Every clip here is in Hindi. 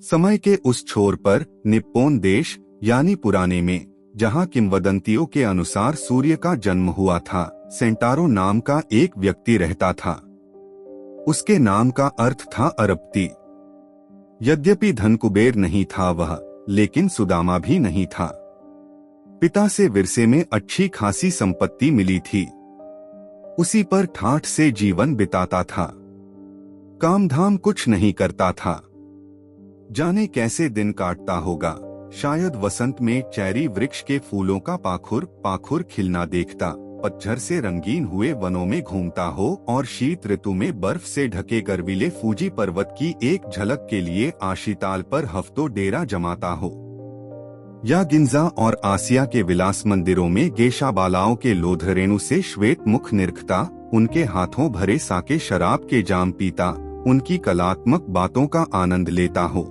समय के उस छोर पर निप्पोन देश यानी पुराने में, जहां किंवदंतियों के अनुसार सूर्य का जन्म हुआ था, सेंटारो नाम का एक व्यक्ति रहता था। उसके नाम का अर्थ था अरबती। यद्यपि धन कुबेर नहीं था वह, लेकिन सुदामा भी नहीं था। पिता से विरसे में अच्छी खासी संपत्ति मिली थी। उसी पर ठाठ से जीवन बिताता था। काम धाम कुछ नहीं करता था। जाने कैसे दिन काटता होगा। शायद वसंत में चेरी वृक्ष के फूलों का पाखुर खिलना देखता, पतझड़ से रंगीन हुए वनों में घूमता हो और शीत ऋतु में बर्फ से ढके गर्वीले फूजी पर्वत की एक झलक के लिए आशीताल पर हफ्तों डेरा जमाता हो, या गिंजा और आसिया के विलास मंदिरों में गेशा बालाओं के लोधरेणु से श्वेत मुख निरखता, उनके हाथों भरे साके शराब के जाम पीता, उनकी कलात्मक बातों का आनंद लेता हो।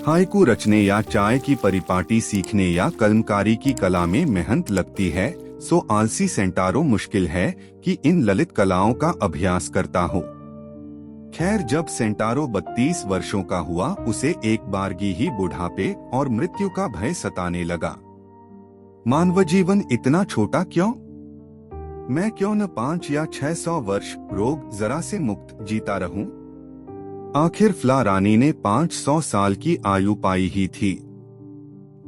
हाइकू रचने या चाय की परिपाटी सीखने या कलमकारी की कला में मेहनत लगती है, सो आलसी सेंटारो मुश्किल है कि इन ललित कलाओं का अभ्यास करता हो। खैर, जब सेंटारो 32 वर्षों का हुआ, उसे एक बारगी ही बुढ़ापे और मृत्यु का भय सताने लगा। मानव जीवन इतना छोटा क्यों? मैं क्यों न 500 या 600 वर्ष रोग जरा से मुक्त जीता रहूं? आखिर फ्ला रानी ने 500 साल की आयु पाई ही थी,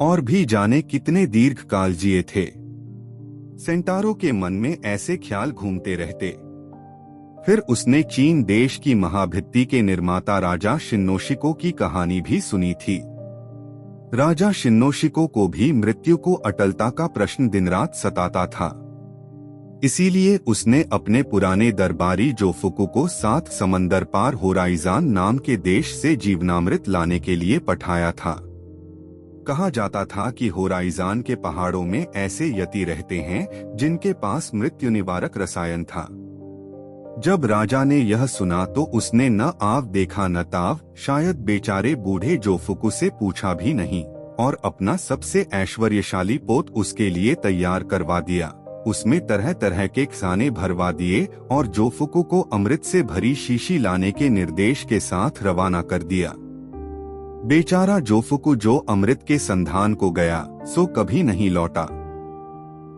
और भी जाने कितने दीर्घ काल जिए थे। सेंटारो के मन में ऐसे ख्याल घूमते रहते। फिर उसने चीन देश की महाभित्ति के निर्माता राजा शिन्नोशिको की कहानी भी सुनी थी। राजा शिन्नोशिको को भी मृत्यु को अटलता का प्रश्न दिन रात सताता था। इसीलिए उसने अपने पुराने दरबारी जोफुकु को 7 समंदर पार होराइजान नाम के देश से जीवनामृत लाने के लिए पठाया था। कहा जाता था कि होराइजान के पहाड़ों में ऐसे यति रहते हैं जिनके पास मृत्यु निवारक रसायन था। जब राजा ने यह सुना तो उसने न आव देखा न ताव, शायद बेचारे बूढ़े जोफुकु से पूछा भी नहीं, और अपना सबसे ऐश्वर्यशाली पोत उसके लिए तैयार करवा दिया। उसमें तरह तरह के खाने भरवा दिए और जोफुकु को अमृत से भरी शीशी लाने के निर्देश के साथ रवाना कर दिया। बेचारा जोफुकु जो अमृत के संधान को गया, सो कभी नहीं लौटा।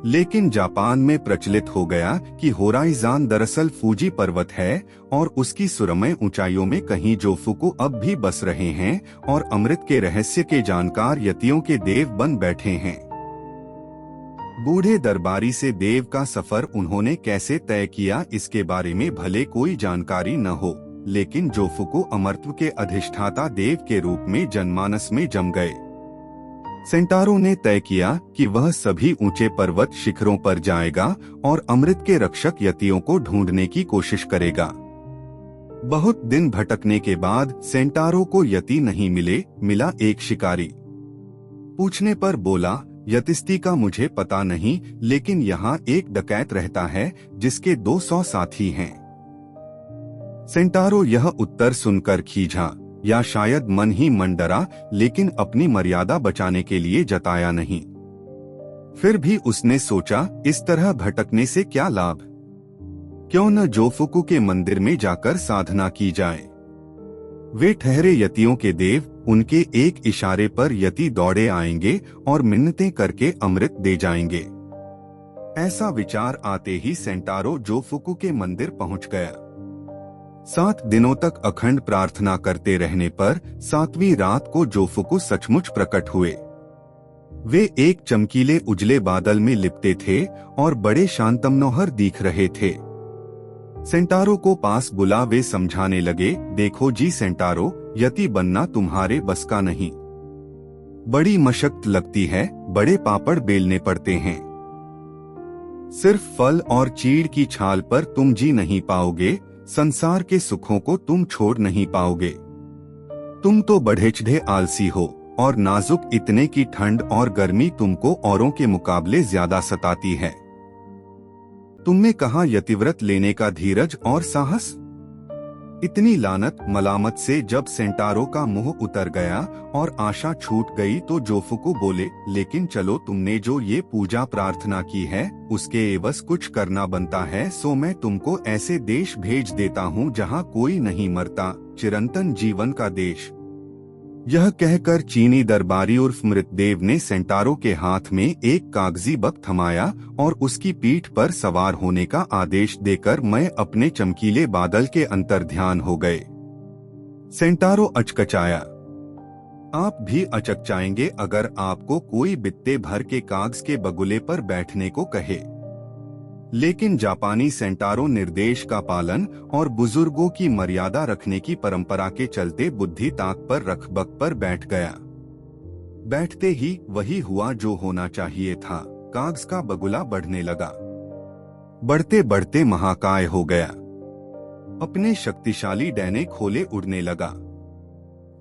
लेकिन जापान में प्रचलित हो गया कि होराइजान दरअसल फूजी पर्वत है, और उसकी सुरमय ऊंचाइयों में कहीं जोफुकु अब भी बस रहे हैं और अमृत के रहस्य के जानकार यतियों के देव बन बैठे हैं। बूढ़े दरबारी से देव का सफर उन्होंने कैसे तय किया, इसके बारे में भले कोई जानकारी न हो, लेकिन जोफुकु अमरत्व के अधिष्ठाता देव के रूप में जनमानस में जम गए। सेंटारो ने तय किया कि वह सभी ऊंचे पर्वत शिखरों पर जाएगा और अमृत के रक्षक यतियों को ढूंढने की कोशिश करेगा। बहुत दिन भटकने के बाद सेंटारो को यति नहीं मिले, मिला एक शिकारी। पूछने पर बोला, यतिस्ती का मुझे पता नहीं, लेकिन यहाँ एक डकैत रहता है जिसके 200 साथी हैं। सेंटारो यह उत्तर सुनकर खींचा, या शायद मन ही मन डरा, लेकिन अपनी मर्यादा बचाने के लिए जताया नहीं। फिर भी उसने सोचा, इस तरह भटकने से क्या लाभ? क्यों न जोफुकु के मंदिर में जाकर साधना की जाए। वे ठहरे यतियों के देव, उनके एक इशारे पर यति दौड़े आएंगे और मिन्नतें करके अमृत दे जाएंगे। ऐसा विचार आते ही सेंटारो जोफुकु के मंदिर पहुंच गया। 7 दिनों तक अखंड प्रार्थना करते रहने पर 7वीं रात को जोफुकु सचमुच प्रकट हुए। वे एक चमकीले उजले बादल में लिपटे थे और बड़े शांतमनोहर दिख रहे थे। सेंटारो को पास बुला वे समझाने लगे, देखो जी सेंटारो, यति बनना तुम्हारे बस का नहीं। बड़ी मशक्कत लगती है, बड़े पापड़ बेलने पड़ते हैं। सिर्फ फल और चीड़ की छाल पर तुम जी नहीं पाओगे, संसार के सुखों को तुम छोड़ नहीं पाओगे। तुम तो बढ़े आलसी हो, और नाजुक इतने की ठंड और गर्मी तुमको औरों के मुकाबले ज्यादा सताती है। तुमने कहाँ यतिव्रत लेने का धीरज और साहस? इतनी लानत मलामत से जब सेंटारो का मुंह उतर गया और आशा छूट गई तो जोफुकु बोले, लेकिन चलो, तुमने जो ये पूजा प्रार्थना की है उसके एवज कुछ करना बनता है, सो मैं तुमको ऐसे देश भेज देता हूँ जहाँ कोई नहीं मरता, चिरंतन जीवन का देश। यह कहकर चीनी दरबारी उर्फ मृतदेव ने सेंटारो के हाथ में एक कागजी बक थमाया और उसकी पीठ पर सवार होने का आदेश देकर मैं अपने चमकीले बादल के अंतर्ध्यान हो गए। सेंटारो अचकचाया। आप भी अचकचाएंगे अगर आपको कोई बित्ते भर के कागज के बगुले पर बैठने को कहे। लेकिन जापानी सेंटारो निर्देश का पालन और बुजुर्गों की मर्यादा रखने की परंपरा के चलते बुद्धि ताक पर रख बक पर बैठ गया। बैठते ही वही हुआ जो होना चाहिए था। कागज का बगुला बढ़ने लगा। बढ़ते बढ़ते महाकाय हो गया। अपने शक्तिशाली डैने खोले उड़ने लगा।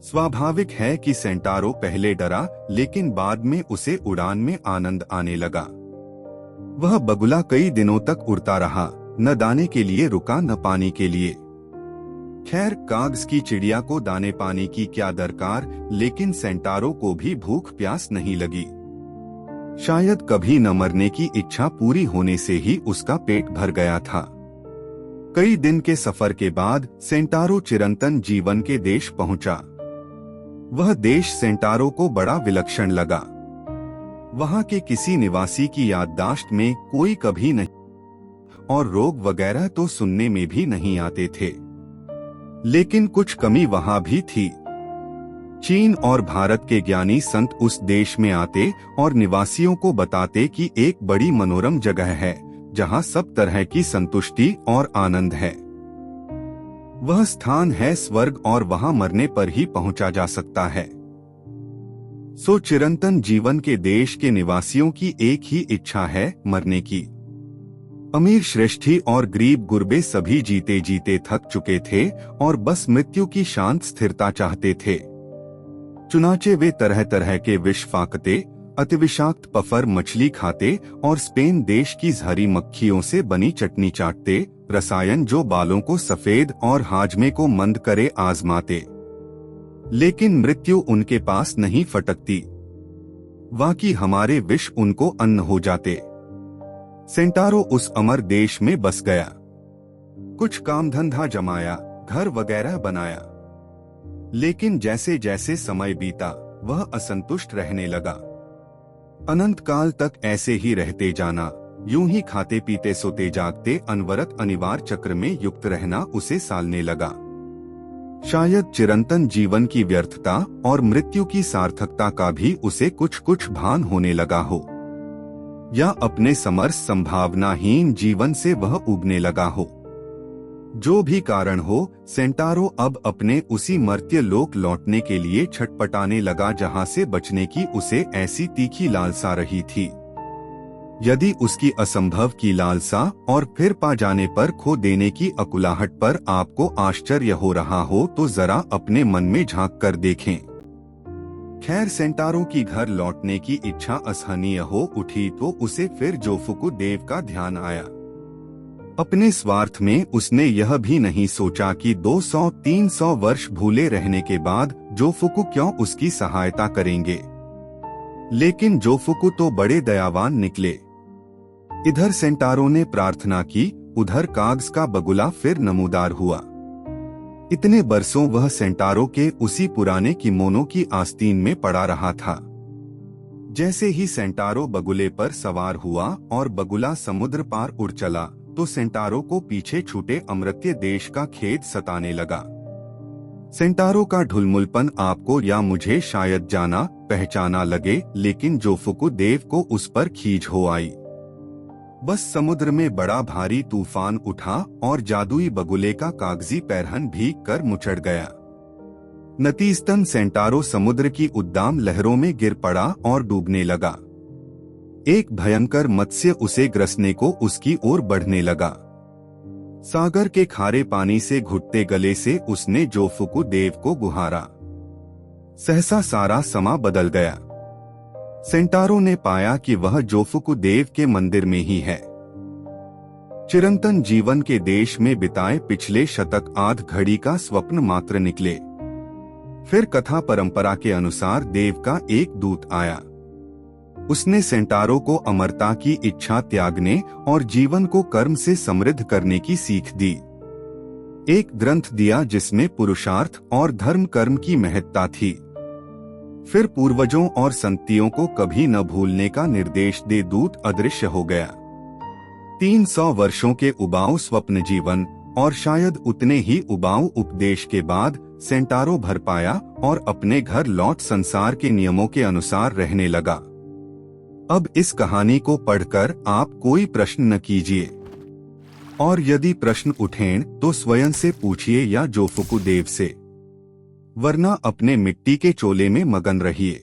स्वाभाविक है कि सेंटारो पहले डरा, लेकिन बाद में उसे उड़ान में आनंद आने लगा। वह बगुला कई दिनों तक उड़ता रहा, न दाने के लिए रुका न पानी के लिए। खैर, कागज की चिड़िया को दाने पानी की क्या दरकार, लेकिन सेंटारो को भी भूख प्यास नहीं लगी। शायद कभी न मरने की इच्छा पूरी होने से ही उसका पेट भर गया था। कई दिन के सफर के बाद सेंटारो चिरंतन जीवन के देश पहुंचा। वह देश सेंटारो को बड़ा विलक्षण लगा। वहां के किसी निवासी की याददाश्त में कोई कभी नहीं और रोग वगैरह तो सुनने में भी नहीं आते थे। लेकिन कुछ कमी वहां भी थी। चीन और भारत के ज्ञानी संत उस देश में आते और निवासियों को बताते कि एक बड़ी मनोरम जगह है जहां सब तरह की संतुष्टि और आनंद है। वह स्थान है स्वर्ग और वहां मरने पर ही पहुंचा जा सकता है। सो चिरंतन जीवन के देश के निवासियों की एक ही इच्छा है, मरने की। अमीर श्रेष्ठी और गरीब गुरबे सभी जीते जीते थक चुके थे और बस मृत्यु की शांत स्थिरता चाहते थे। चुनाचे वे तरह तरह के विष फाकते, अतिविषाक्त पफर मछली खाते और स्पेन देश की जहरी मक्खियों से बनी चटनी चाटते, रसायन जो बालों को सफेद और हाजमे को मंद करे आजमाते। लेकिन मृत्यु उनके पास नहीं फटकती। वाकई हमारे विष उनको अन्न हो जाते। सेंटारो उस अमर देश में बस गया। कुछ काम धंधा जमाया, घर वगैरह बनाया। लेकिन जैसे जैसे समय बीता वह असंतुष्ट रहने लगा। अनंत काल तक ऐसे ही रहते जाना, यूं ही खाते पीते सोते जागते अनवरत अनिवार्य चक्र में युक्त रहना उसे सालने लगा। शायद चिरंतन जीवन की व्यर्थता और मृत्यु की सार्थकता का भी उसे कुछ कुछ भान होने लगा हो, या अपने समर्थ संभावनाहीन जीवन से वह उबने लगा हो। जो भी कारण हो, सेंटारो अब अपने उसी मर्त्य लोक लौटने के लिए छटपटाने लगा जहां से बचने की उसे ऐसी तीखी लालसा रही थी। यदि उसकी असंभव की लालसा और फिर पा जाने पर खो देने की अकुलाहट पर आपको आश्चर्य हो रहा हो तो जरा अपने मन में झांक कर देखें। खैर, सेंटारो की घर लौटने की इच्छा असहनीय हो उठी तो उसे फिर जोफुकु देव का ध्यान आया। अपने स्वार्थ में उसने यह भी नहीं सोचा कि 200-300 वर्ष भूले रहने के बाद जोफुकु क्यों उसकी सहायता करेंगे। लेकिन जोफुकु तो बड़े दयावान निकले। इधर सेंटारो ने प्रार्थना की, उधर कागज का बगुला फिर नमूदार हुआ। इतने बरसों वह सेंटारो के उसी पुराने किमोनो की आस्तीन में पड़ा रहा था। जैसे ही सेंटारो बगुले पर सवार हुआ और बगुला समुद्र पार उड़ चला तो सेंटारो को पीछे छूटे अमर्त्य देश का खेद सताने लगा। सेंटारो का ढुलमुलपन आपको या मुझे शायद जाना पहचाना लगे, लेकिन जोफुकु देव को उस पर खींच हो आई। बस समुद्र में बड़ा भारी तूफान उठा और जादुई बगुले का कागजी पैरहन भीग कर मुचड़ गया। नतीजतन सेंटारो समुद्र की उद्दाम लहरों में गिर पड़ा और डूबने लगा। एक भयंकर मत्स्य उसे ग्रसने को उसकी ओर बढ़ने लगा। सागर के खारे पानी से घुटते गले से उसने जोफुकु देव को गुहारा। सहसा सारा समा बदल गया। सेंटारो ने पाया कि वह जोफुकु देव के मंदिर में ही है। चिरंतन जीवन के देश में बिताए पिछले शतक आध घड़ी का स्वप्न मात्र निकले। फिर कथा परंपरा के अनुसार देव का एक दूत आया। उसने सेंटारो को अमरता की इच्छा त्यागने और जीवन को कर्म से समृद्ध करने की सीख दी। एक ग्रंथ दिया जिसमें पुरुषार्थ और धर्म कर्म की महत्ता थी। फिर पूर्वजों और संतियों को कभी न भूलने का निर्देश दे दूत अदृश्य हो गया। 300 वर्षों के उबाऊ स्वप्न जीवन और शायद उतने ही उबाऊ उपदेश के बाद सेंटारो भर पाया और अपने घर लौट संसार के नियमों के अनुसार रहने लगा। अब इस कहानी को पढ़कर आप कोई प्रश्न न कीजिए, और यदि प्रश्न उठें तो स्वयं से पूछिए या जोफुकु देव से, वरना अपने मिट्टी के चोले में मगन रहिए।